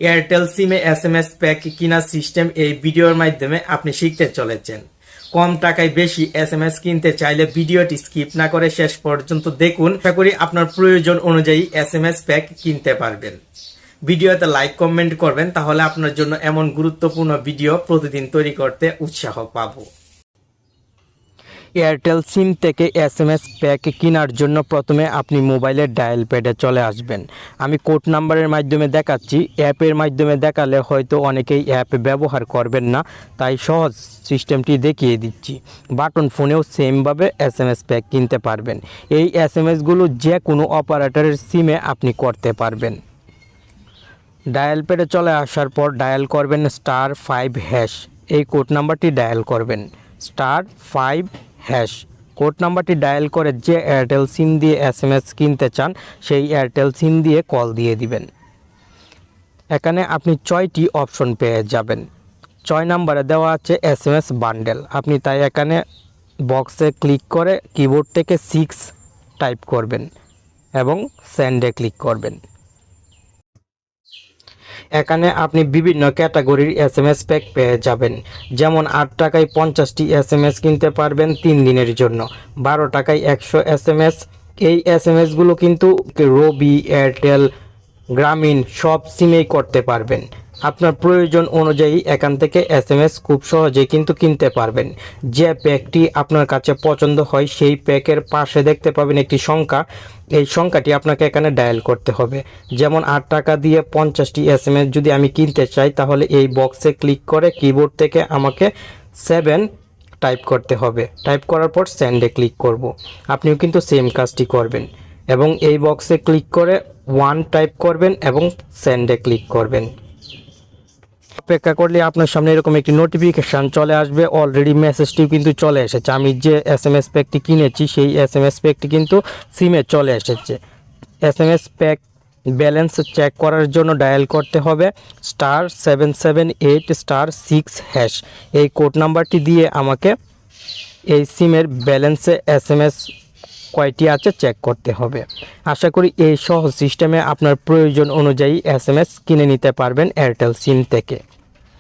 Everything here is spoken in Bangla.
এয়ারটেল সিমে এসএমএস প্যাক কিনা সিস্টেম এই ভিডিওর মাধ্যমে আপনি শিখতে চলেছেন। কম টাকায় বেশি এসএমএস কিনতে চাইলে ভিডিওটি স্কিপ না করে শেষ পর্যন্ত দেখুন। আশা করি আপনার প্রয়োজন অনুযায়ী এসএমএস প্যাক কিনতে পারবেন। ভিডিওতে লাইক কমেন্ট করবেন, তাহলে আপনার জন্য এমন গুরুত্বপূর্ণ ভিডিও প্রতিদিন তৈরি করতে উৎসাহ পাবো। এয়ারটেল সিম থেকে এসএমএস প্যাক কেনার জন্য প্রথমে আপনি মোবাইলের ডায়াল প্যাডে চলে আসবেন। আমি কোড নাম্বারের মাধ্যমে দেখাচ্ছি, অ্যাপের মাধ্যমে দেখালে হয়তো অনেকেই অ্যাপ ব্যবহার করবেন না, তাই সহজ সিস্টেমটি দেখিয়ে দিচ্ছি। বাটন ফোনেও সেমভাবে এসএমএস প্যাক কিনতে পারবেন। এই এসএমএসগুলো যে কোনো অপারেটরের সিমে আপনি করতে পারবেন। ডায়াল প্যাডে চলে আসার পর ডায়াল করবেন *5#। এই কোড নাম্বারটি ডায়াল করবেন *5#। কোড নাম্বারটি ডায়াল করে যে এয়ারটেল সিম দিয়ে এসএমএস কিনতে চান সেই এয়ারটেল সিম দিয়ে কল দিয়ে দিবেন। এখানে আপনি 6টি অপশন পেয়ে যাবেন। 6 নম্বরে দেওয়া আছে এসএমএস বান্ডেল। আপনি তাই এখানে বক্সে ক্লিক করে কিবোর্ড থেকে 6 টাইপ করবেন এবং সেন্ডে ক্লিক করবেন। এখানে আপনি বিভিন্ন ক্যাটাগরির এসএমএস প্যাক পেয়ে যাবেন। যেমন 8 টাকায় 50টি এসএমএস কিনতে পারবেন 3 দিনের জন্য, 12 টাকায় 100 এসএমএস। এই এসএমএসগুলো কিন্তু রবি, এয়ারটেল, গ্রামীণ সব সিমেই করতে পারবেন। আপনার প্রয়োজন অনুযায়ী এখান থেকে এসএমএস খুব সহজেই কিন্তু কিনতে পারবেন। যে প্যাকটি আপনার কাছে পছন্দ হয় সেই প্যাকের পাশে দেখতে পাবেন একটি সংখ্যা, এই সংখ্যাটি আপনাকে এখানে ডায়াল করতে হবে। যেমন 8 টাকা দিয়ে 50টি এসএমএস যদি আমি কিনতে চাই, তাহলে এই বক্সে ক্লিক করে কিবোর্ড থেকে আমাকে 7 টাইপ করতে হবে। টাইপ করার পর সেন্ডে ক্লিক করব। আপনিও কিন্তু সেম কাজটি করবেন এবং এই বক্সে ক্লিক করে 1 টাইপ করবেন এবং সেন্ডে ক্লিক করবেন। অপেক্ষা করলে আপনার সামনে এরকম একটি নোটিফিকেশান চলে আসবে। অলরেডি মেসেজটিও কিন্তু চলে এসেছে। আমি যে এসএমএস প্যাকটি কিনেছি সেই এসএমএস প্যাকটি কিন্তু সিমে চলে এসেছে। এসএমএস প্যাক ব্যালেন্স চেক করার জন্য ডায়াল করতে হবে *778*6#। এই কোড নাম্বারটি দিয়ে আমাকে এই সিমের ব্যালেন্সে এসএমএস কয়টি আছে চেক করতে হবে। আশা করি এই সহজ সিস্টেমে আপনার প্রয়োজন অনুযায়ী এসএমএস কিনে নিতে পারবেন এয়ারটেল সিম থেকে।